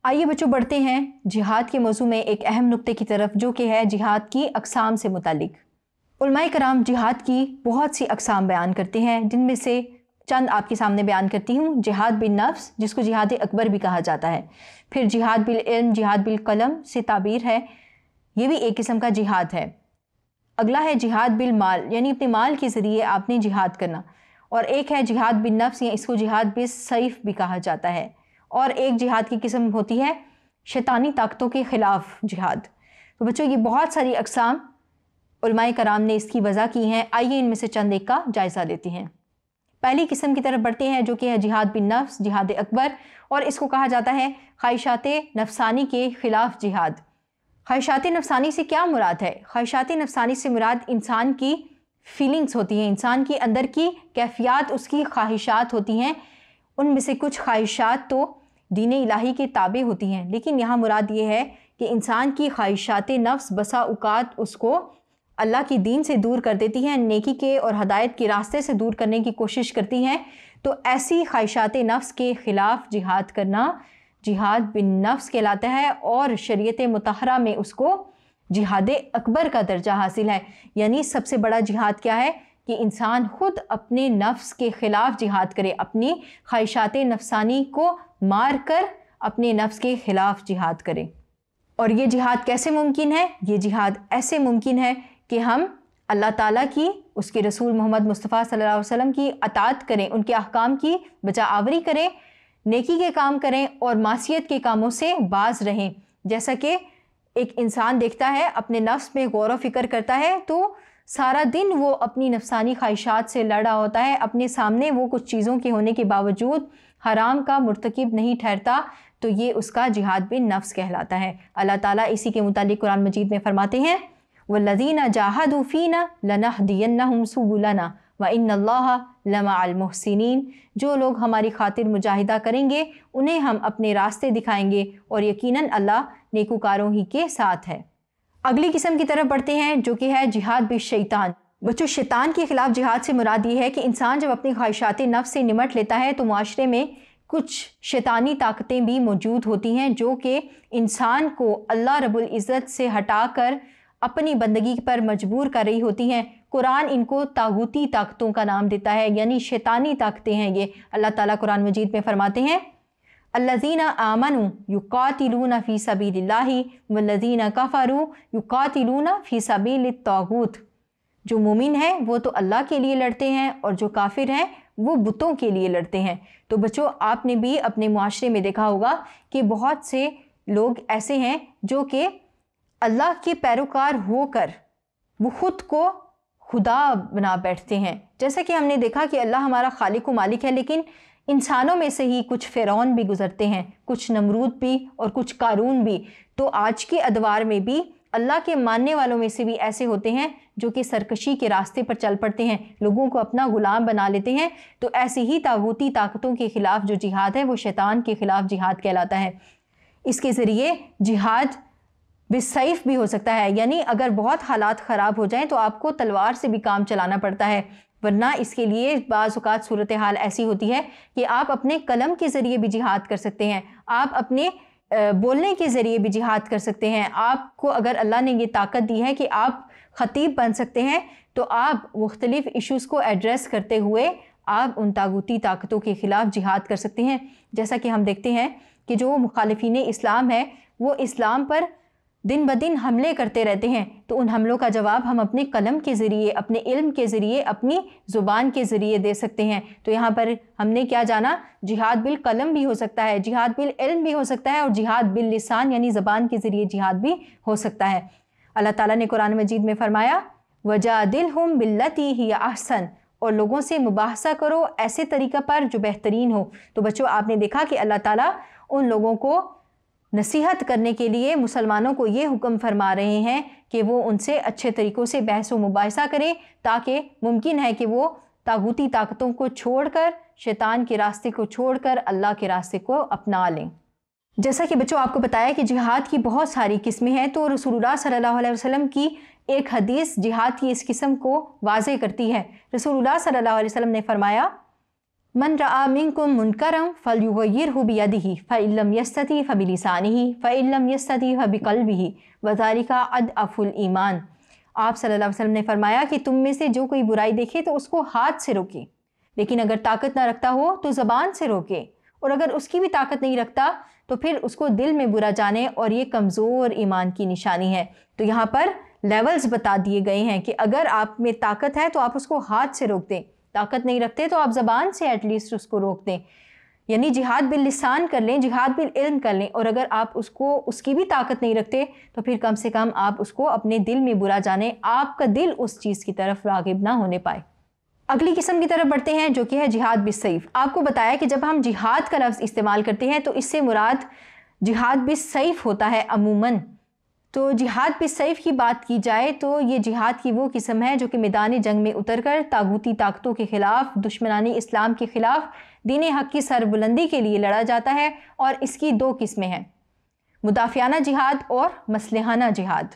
آئیے بچوں بڑھتے ہیں جہاد کے موضوع میں ایک اہم نقطے کی طرف، جو کہ ہے جہاد کی اقسام سے متعلق۔ علماء کرام جہاد کی بہت سی اقسام بیان کرتے ہیں، جن میں سے چند آپ کے سامنے بیان کرتی ہوں۔ جہاد بالنفس، جس کو جہاد اکبر بھی کہا جاتا ہے، پھر جہاد بالعلم، جہاد بالقلم سے تعبیر ہے، یہ بھی ایک قسم کا جہاد ہے۔ اگلا ہے جہاد بالمال، یعنی اپنے مال کے ذریعے آپ نے جہاد کرنا، اور ایک ہے جہاد بالنفس، یا اس کو جہاد بالسیف بھی کہا جاتا ہے، اور ایک جہاد کی قسم ہوتی ہے شیطانی طاقتوں کے خلاف جہاد۔ تو بچوں یہ بہت ساری اقسام علماء کرام نے اس کی وضع کی ہیں، آئیے ان میں سے چند ایک کا جائزہ لیتے ہیں۔ پہلی قسم کی طرف بڑھتے ہیں، جو کہ ہے جہاد بالنفس، جہاد اکبر، اور اس کو کہا جاتا ہے خواہشات نفسانی کے خلاف جہاد۔ خواہشات نفسانی سے کیا مراد ہے؟ خواہشات نفسانی سے مراد انسان کی فیلنگز ہوتی ہیں، انسان کے اندر کی کیفیات، اس کی خواہشات ہوتی ہیں۔ ان میں سے کچھ خواہشات تو دین الہی کے تابع ہوتی ہیں، لیکن یہاں مراد یہ ہے کہ انسان کی خواہشات نفس بسا اوقات اس کو اللہ کی دین سے دور کر دیتی ہیں، نیکی کے اور ہدایت کے راستے سے دور کرنے کی کوشش کرتی ہیں۔ تو ایسی خواہشات نفس کے خلاف جہاد کرنا جہاد بالنفس کہلاتا ہے، اور شریعت مطہرہ میں اس کو جہاد اکبر کا درجہ حاصل ہے۔ یعنی سب سے بڑا جہاد کیا ہے کہ انسان خود اپنے نفس کے خلاف جہاد کرے، اپنی خواہشات نفسانی کو مار کر اپنے نفس کے خلاف جہاد کرے۔ اور یہ جہاد کیسے ممکن ہے؟ یہ جہاد ایسے ممکن ہے کہ ہم اللہ تعالیٰ کی، اس کے رسول محمد مصطفیٰ صلی اللہ علیہ وسلم کی اطاعت کریں، ان کے احکام کی بجا آوری کریں، نیکی کے کام کریں اور معصیت کے کاموں سے باز رہیں۔ جیسا کہ ایک انسان دیکھتا ہے، اپنے نفس میں غور و فکر کرتا ہے، تو سارا دن وہ اپنی نفسانی خواہشات سے لڑا ہوتا ہے، اپنے سامنے وہ کچھ چیزوں کے ہونے کے باوجود حرام کا مرتکب نہیں ٹھہرتا، تو یہ اس کا جہاد بالنفس کہلاتا ہے۔ اللہ تعالیٰ اسی کے متعلق قرآن مجید میں فرماتے ہیں وَالَّذِينَ جَاهَدُوا فِينَا لَنَهْدِيَنَّهُمْ سُبُلَنَا وَإِنَّ اللَّهَ لَمَعَ الْمُحْسِنِينَ۔ جو لوگ ہماری خاطر مجاہدہ کریں گے، انہیں ہم اپنے راستے دکھائیں گے، اور یقیناً اللہ نیکوکاروں ہی کے ساتھ ہے۔ اگلی قسم کی طرف بڑھتے ہیں، جو کہ ہے جہاد بالشیطان۔ بچوں شیطان کے خلاف جہاد سے مراد یہ ہے کہ انسان جب اپنی خواہشات نفس سے نمٹ لیتا ہے، تو معاشرے میں کچھ شیطانی طاقتیں بھی موجود ہوتی ہیں، جو کہ انسان کو اللہ رب العزت سے ہٹا کر اپنی بندگی پر مجبور کر رہی ہوتی ہیں۔ قرآن ان کو طاغوتی طاقتوں کا نام دیتا ہے، یعنی شیطانی طاقتیں ہیں یہ۔ اللہ تعالیٰ قرآن مجید میں فرماتے ہیں الذین آمنوا یقاتلون فی سبیل اللہ والذین کفروا یقاتلون فی سبیل الطاغوت۔ جو مومن ہیں وہ تو اللہ کے لیے لڑتے ہیں، اور جو کافر ہیں وہ بتوں کے لیے لڑتے ہیں۔ تو بچوں آپ نے بھی اپنے معاشرے میں دیکھا ہوگا کہ بہت سے لوگ ایسے ہیں جو کہ اللہ کے پیروکار ہو کر وہ خود کو خدا بنا بیٹھتے ہیں۔ جیسا کہ ہم نے دیکھا کہ اللہ ہمارا خالق و مالک ہے، لیکن انسانوں میں سے ہی کچھ فرعون بھی گزرتے ہیں، کچھ نمرود بھی، اور کچھ قارون بھی۔ تو آج کے ادوار میں بھی اللہ کے ماننے والوں میں سے بھی ایسے ہوتے ہیں جو کہ سرکشی کے راستے پر چل پڑتے ہیں، لوگوں کو اپنا غلام بنا لیتے ہیں۔ تو ایسی ہی طاغوتی طاقتوں کے خلاف جو جہاد ہے وہ شیطان کے خلاف جہاد کہلاتا ہے۔ اس کے ذریعے جہاد بالسیف بھی ہو سکتا ہے، یعنی اگر بہت حالات خراب ہو جائیں تو آپ کو تلوار سے بھی کام چلانا پڑتا ہے، ورنہ اس کے لیے بعض اوقات صورتحال ایسی ہوتی ہے کہ آپ اپنے قلم کے ذریعے بھی جہاد کر سکتے ہیں، آپ اپنے بولنے کے ذریعے بھی جہاد کر سکتے ہیں۔ آپ کو اگر اللہ نے یہ طاقت دی ہے کہ آپ خطیب بن سکتے ہیں، تو آپ مختلف ایشوز کو ایڈریس کرتے ہوئے آپ ان طاغوتی طاقتوں کے خلاف جہاد کر سکتے ہیں۔ جیسا کہ ہم دیکھتے ہیں کہ جو مخالفین اسلام ہیں وہ اسلام پر دن بدن حملے کرتے رہتے ہیں، تو ان حملوں کا جواب ہم اپنے قلم کے ذریعے، اپنے علم کے ذریعے، اپنی زبان کے ذریعے دے سکتے ہیں۔ تو یہاں پر ہم نے کیا جانا؟ جہاد بالقلم بھی ہو سکتا ہے، جہاد بالعلم بھی ہو سکتا ہے، اور جہاد باللسان یعنی زبان کے ذریعے جہاد بھی ہو سکتا ہے۔ اللہ تعالیٰ نے قرآن مجید میں فرمایا وَجَادِلْهُمْ بِالَّتِي هِيَ أَحْسَنُ، اور لوگوں سے مباحثہ کرو ایسے طریقہ پر جو بہترین ہو۔ تو بچوں آپ نے دیکھا کہ اللہ تعالیٰ ان لوگوں کو نصیحت کرنے کے لیے مسلمانوں کو یہ حکم فرما رہے ہیں کہ وہ ان سے اچھے طریقوں سے بحث و مباحثہ کریں، تاکہ ممکن ہے کہ وہ طاغوتی طاقتوں کو چھوڑ کر، شیطان کے راستے کو چھوڑ کر اللہ کے راستے کو اپنا لیں۔ جیسا کہ بچوں آپ کو بتایا کہ جہاد کی بہت ساری قسمیں ہیں، تو رسول اللہ صلی اللہ علیہ وسلم کی ایک حدیث جہاد کی اس قسم کو واضح کرتی ہے۔ رسول اللہ صلی اللہ علیہ وسلم نے فرمایا من رأى منكم منكرا فليغيره بيده فإن لم يستطع فبلسانه فإن لم يستطع فبقلبه وذلك أضعف الإيمان۔ آپ صلی اللہ علیہ وسلم نے فرمایا کہ تم میں سے جو کوئی برائی دیکھے تو اس کو ہاتھ سے روکے، لیکن اگر طاقت نہ رکھتا ہو تو زبان سے روکے، اور اگر اس کی بھی طاقت نہیں رکھتا تو پھر اس کو دل میں برا جانے، اور یہ کمزور ایمان کی نشانی ہے۔ تو یہاں پر لیولز بتا دیے گئے ہیں کہ اگر آپ میں طاقت ہے تو آپ اس کو ہاتھ سے روک دیں، طاقت نہیں رکھتے تو آپ زبان سے ایٹ لیسٹ اس کو روک دیں، یعنی جہاد باللسان کر لیں، جہاد بالعلم کر لیں، اور اگر آپ اس کی بھی طاقت نہیں رکھتے تو پھر کم سے کم آپ اس کو اپنے دل میں برا جانیں، آپ کا دل اس چیز کی طرف راغب نہ ہونے پائے۔ اگلی قسم کی طرف بڑھتے ہیں جو کہ ہے جہاد بالسیف۔ آپ کو بتایا کہ جب ہم جہاد کا لفظ استعمال کرتے ہیں تو اس سے مراد جہاد بالسیف ہوتا ہے عموماً۔ تو جہاد بالسیف کی بات کی جائے تو یہ جہاد کی وہ قسم ہے جو کہ میدان جنگ میں اتر کر طاغوتی طاقتوں کے خلاف، دشمنان اسلام کے خلاف دین حق کی سربلندی کے لیے لڑا جاتا ہے، اور اس کی دو قسمیں ہیں، مدافعانہ جہاد اور مسلحانہ جہاد۔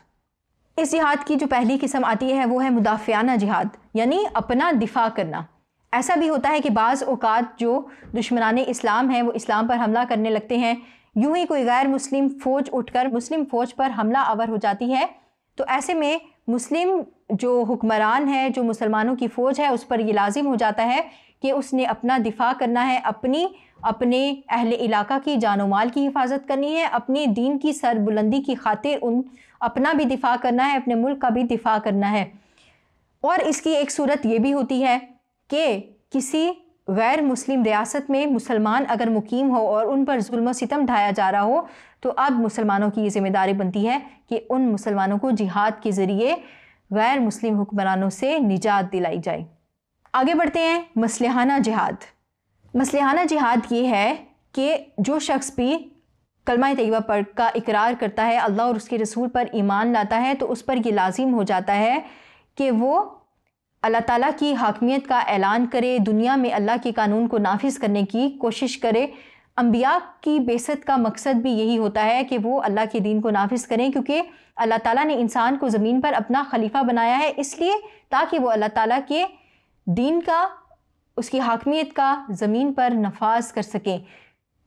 اس جہاد کی جو پہلی قسم آتی ہے وہ ہے مدافعانہ جہاد، یعنی اپنا دفاع کرنا۔ ایسا بھی ہوتا ہے کہ بعض اوقات جو دشمنان اسلام ہیں وہ اسلام پر حملہ کرنے لگتے ہیں، یوں ہی کوئی غیر مسلم فوج اٹھ کر مسلم فوج پر حملہ آور ہو جاتی ہے، تو ایسے میں مسلم جو حکمران ہے، جو مسلمانوں کی فوج ہے، اس پر یہ لازم ہو جاتا ہے کہ اس نے اپنا دفاع کرنا ہے، اپنے اہل علاقہ کی جان و مال کی حفاظت کرنی ہے، اپنے دین کی سربلندی کی خاطر اپنا بھی دفاع کرنا ہے، اپنے ملک کا بھی دفاع کرنا ہے۔ اور اس کی ایک صورت یہ بھی ہوتی ہے کہ کسی غیر مسلم ریاست میں مسلمان اگر مقیم ہو اور ان پر ظلم و ستم ڈھایا جا رہا ہو، تو اب مسلمانوں کی یہ ذمہ داری بنتی ہے کہ ان مسلمانوں کو جہاد کے ذریعے غیر مسلم حکمرانوں سے نجات دلائی جائے۔ آگے بڑھتے ہیں مسلحانہ جہاد۔ مسلحانہ جہاد یہ ہے کہ جو شخص بھی کلمہ طیبہ پڑھ کا اقرار کرتا ہے، اللہ اور اس کے رسول پر ایمان لاتا ہے، تو اس پر یہ لازم ہو جاتا ہے کہ وہ اللہ تعالیٰ کی حاکمیت کا اعلان کرے، دنیا میں اللہ کے قانون کو نافذ کرنے کی کوشش کرے۔ انبیاء کی بعثت کا مقصد بھی یہی ہوتا ہے کہ وہ اللہ کے دین کو نافذ کریں، کیونکہ اللہ تعالیٰ نے انسان کو زمین پر اپنا خلیفہ بنایا ہے، اس لیے تاکہ وہ اللہ تعالیٰ کے دین کا، اس کی حاکمیت کا زمین پر نفاذ کر سکیں۔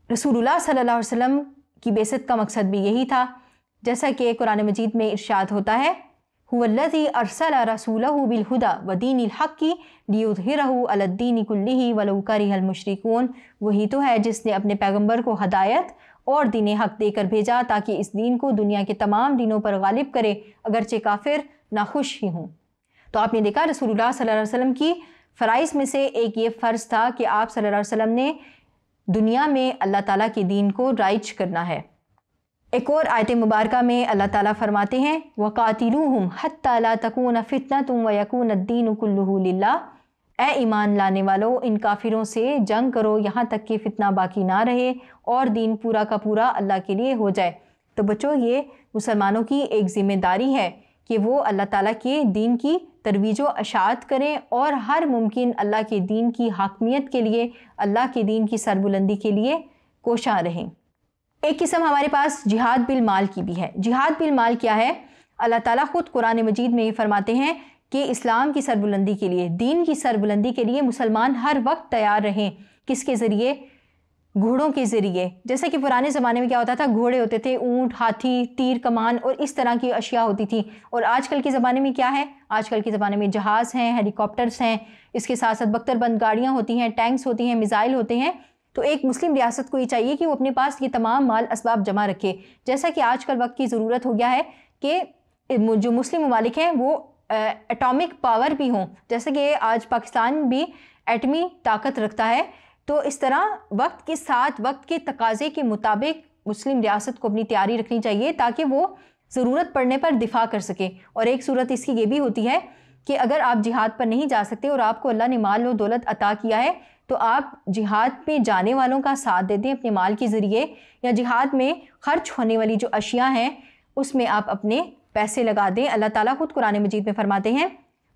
رسول اللہ صلی اللہ علیہ وسلم کی بعثت کا مقصد بھی یہی تھا، جیسا کہ قرآن مجید میں ارشاد ہوتا ہے، هو الذی ارسل رسولہ بالہدی ودین الحق لیظہرہ علی الدین کلہ ولو کرہ المشرکون۔ وہی تو ہے جس نے اپنے پیغمبر کو ہدایت اور دین حق دے کر بھیجا تاکہ اس دین کو دنیا کے تمام دینوں پر غالب کرے، اگرچہ کافر ناخوش ہی ہوں۔ تو آپ نے دیکھا رسول اللہ صلی اللہ علیہ وسلم کی فرائض میں سے ایک یہ فرض تھا کہ آپ صلی اللہ علیہ وسلم نے دنیا میں اللہ تعالیٰ کے دین کو رائج کرنا ہے۔ ایک اور آیت مبارکہ میں اللہ تعالیٰ فرماتے ہیں وَقَاتِلُوهُمْ حَتَّى لَا تَكُونَ فِتْنَةٌ وَيَكُونَ الدِّينُ كُلُّهُ لِلَّهِ۔ اے ایمان لانے والو، ان کافروں سے جنگ کرو یہاں تک کہ فتنہ باقی نہ رہے اور دین پورا کا پورا اللہ کے لیے ہو جائے۔ تو بچوں، یہ مسلمانوں کی ایک ذمہ داری ہے کہ وہ اللہ تعالیٰ کے دین کی ترویج و اشاعت کریں اور ہر ممکن اللہ کے دین کی حاکمیت کے لیے، اللہ کے دین کی سربلندی کے لیے کوشاں رہیں۔ ایک قسم ہمارے پاس جہاد بالمال کی بھی ہے۔ جہاد بالمال کیا ہے؟ اللہ تعالیٰ خود قرآن مجید میں یہ فرماتے ہیں کہ اسلام کی سربلندی کے لیے، دین کی سربلندی کے لیے مسلمان ہر وقت تیار رہیں۔ کس کے ذریعے؟ گھوڑوں کے ذریعے۔ جیسا کہ پرانے زمانے میں کیا ہوتا تھا، گھوڑے ہوتے تھے، اونٹ، ہاتھی، تیر کمان اور اس طرح کی اشیاء ہوتی تھی۔ اور آج کل کے زمانے میں کیا ہے؟ آج کل کے زمانے میں جہاز ہیں، ہیلی کاپٹرز ہیں، اس کے ساتھ ساتھ بختر بند گاڑیاں ہوتی ہیں، ٹینکس ہوتی ہیں، میزائل ہوتے ہیں۔ تو ایک مسلم ریاست کو یہ چاہیے کہ وہ اپنے پاس یہ تمام مال اسباب جمع رکھے، جیسا کہ آج کل وقت کی ضرورت ہو گیا ہے کہ جو مسلم ممالک ہیں وہ ایٹامک پاور بھی ہوں، جیسے کہ آج پاکستان بھی ایٹمی طاقت رکھتا ہے۔ تو اس طرح وقت کے ساتھ، وقت کے تقاضے کے مطابق مسلم ریاست کو اپنی تیاری رکھنی چاہیے تاکہ وہ ضرورت پڑنے پر دفاع کر سکے۔ اور ایک صورت اس کی یہ بھی ہوتی ہے کہ اگر آپ جہاد پر نہیں جا سکتے اور آپ کو اللہ نے مال و دولت عطا کیا ہے تو آپ جہاد پہ جانے والوں کا ساتھ دے دیں اپنے مال کے ذریعے، یا جہاد میں خرچ ہونے والی جو اشیاء ہیں اس میں آپ اپنے پیسے لگا دیں۔ اللہ تعالیٰ خود قرآن مجید میں فرماتے ہیں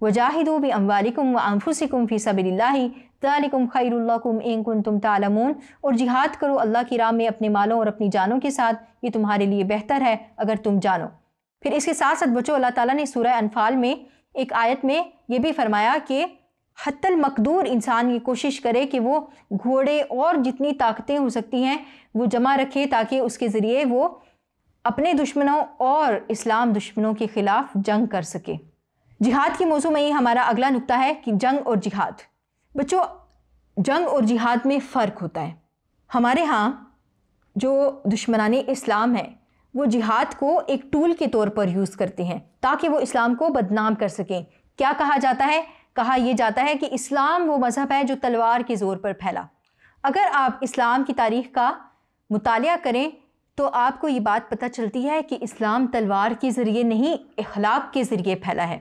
وَجَاهِدُوا بِأَمْوَالِكُمْ وَأَنفُسِكُمْ فِي سَبِيلِ اللَّهِ ذَلِكُمْ خَيْرٌ لَكُمْ إِن كُنتُمْ تَعْلَمُونَ۔ اور جہاد کرو اللہ کی راہ میں اپنے مالوں اور اپنی جانوں کے ساتھ، یہ تمہارے لیے بہتر ہے اگر تم جانو۔ پھر اس کے ساتھ ساتھ بچوں، اللہ تعالیٰ نے سورہ انفال میں ایک آیت میں یہ بھی فرمایا کہ حتی المقدور انسان یہ کوشش کرے کہ وہ گھوڑے اور جتنی طاقتیں ہو سکتی ہیں وہ جمع رکھے تاکہ اس کے ذریعے وہ اپنے دشمنوں اور اسلام دشمنوں کے خلاف جنگ کر سکے۔ جہاد کے موضوع میں ہی ہمارا اگلا نقطہ ہے کہ جنگ اور جہاد۔ بچوں، جنگ اور جہاد میں فرق ہوتا ہے۔ ہمارے ہاں جو دشمنان اسلام ہیں وہ جہاد کو ایک ٹول کے طور پر یوز کرتے ہیں تاکہ وہ اسلام کو بدنام کر سکیں۔ کیا کہا جاتا ہے؟ کہا یہ جاتا ہے کہ اسلام وہ مذہب ہے جو تلوار کے زور پر پھیلا۔ اگر آپ اسلام کی تاریخ کا مطالعہ کریں تو آپ کو یہ بات پتہ چلتی ہے کہ اسلام تلوار کے ذریعے نہیں، اخلاق کے ذریعے پھیلا ہے۔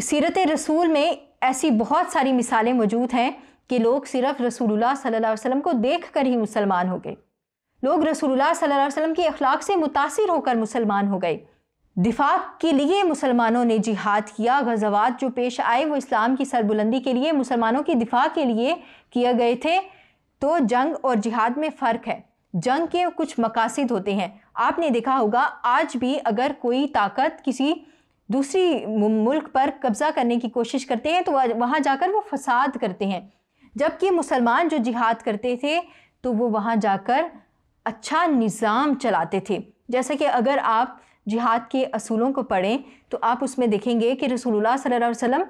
سیرت رسول میں ایسی بہت ساری مثالیں موجود ہیں کہ لوگ صرف رسول اللہ صلی اللہ علیہ وسلم کو دیکھ کر ہی مسلمان ہو گئے۔ لوگ رسول اللہ صلی اللہ علیہ وسلم کے اخلاق سے متاثر ہو کر مسلمان ہو گئے۔ دفاع کے لیے مسلمانوں نے جہاد کیا۔ غزوات جو پیش آئے وہ اسلام کی سربلندی کے لیے، مسلمانوں کی دفاع کے لیے کیے گئے تھے۔ تو جنگ اور جہاد میں فرق ہے۔ جنگ کے کچھ مقاصد ہوتے ہیں۔ آپ نے دیکھا ہوگا آج بھی اگر کوئی طاقت کسی دوسری ملک پر قبضہ کرنے کی کوشش کرتے ہیں تو وہاں جا کر وہ فساد کرتے ہیں، جبکہ مسلمان جو جہاد کرتے تھے تو وہ وہاں جا کر اچھا نظام چلاتے تھے۔ جیسا کہ اگر آپ جہاد کے اصولوں کو پڑھیں تو آپ اس میں دیکھیں گے کہ رسول اللہ صلی اللہ علیہ وسلم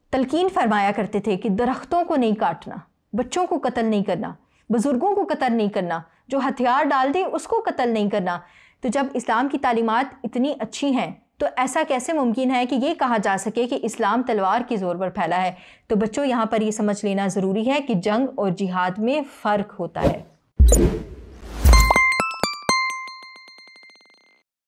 تلقین فرمایا کرتے تھے کہ درختوں کو نہیں کاٹنا، بچوں کو قتل نہیں کرنا، بزرگوں کو قتل نہیں کرنا، جو ہتھیار ڈال دے اس کو قتل نہیں کرنا۔ تو جب اسلام کی تعلیمات اتنی اچھی ہیں تو ایسا کیسے ممکن ہے کہ یہ کہا جا سکے کہ اسلام تلوار کے زور پر پھیلا ہے؟ تو بچوں، یہاں پر یہ سمجھ لینا ضروری ہے کہ جنگ اور جہاد میں فرق ہوتا ہے۔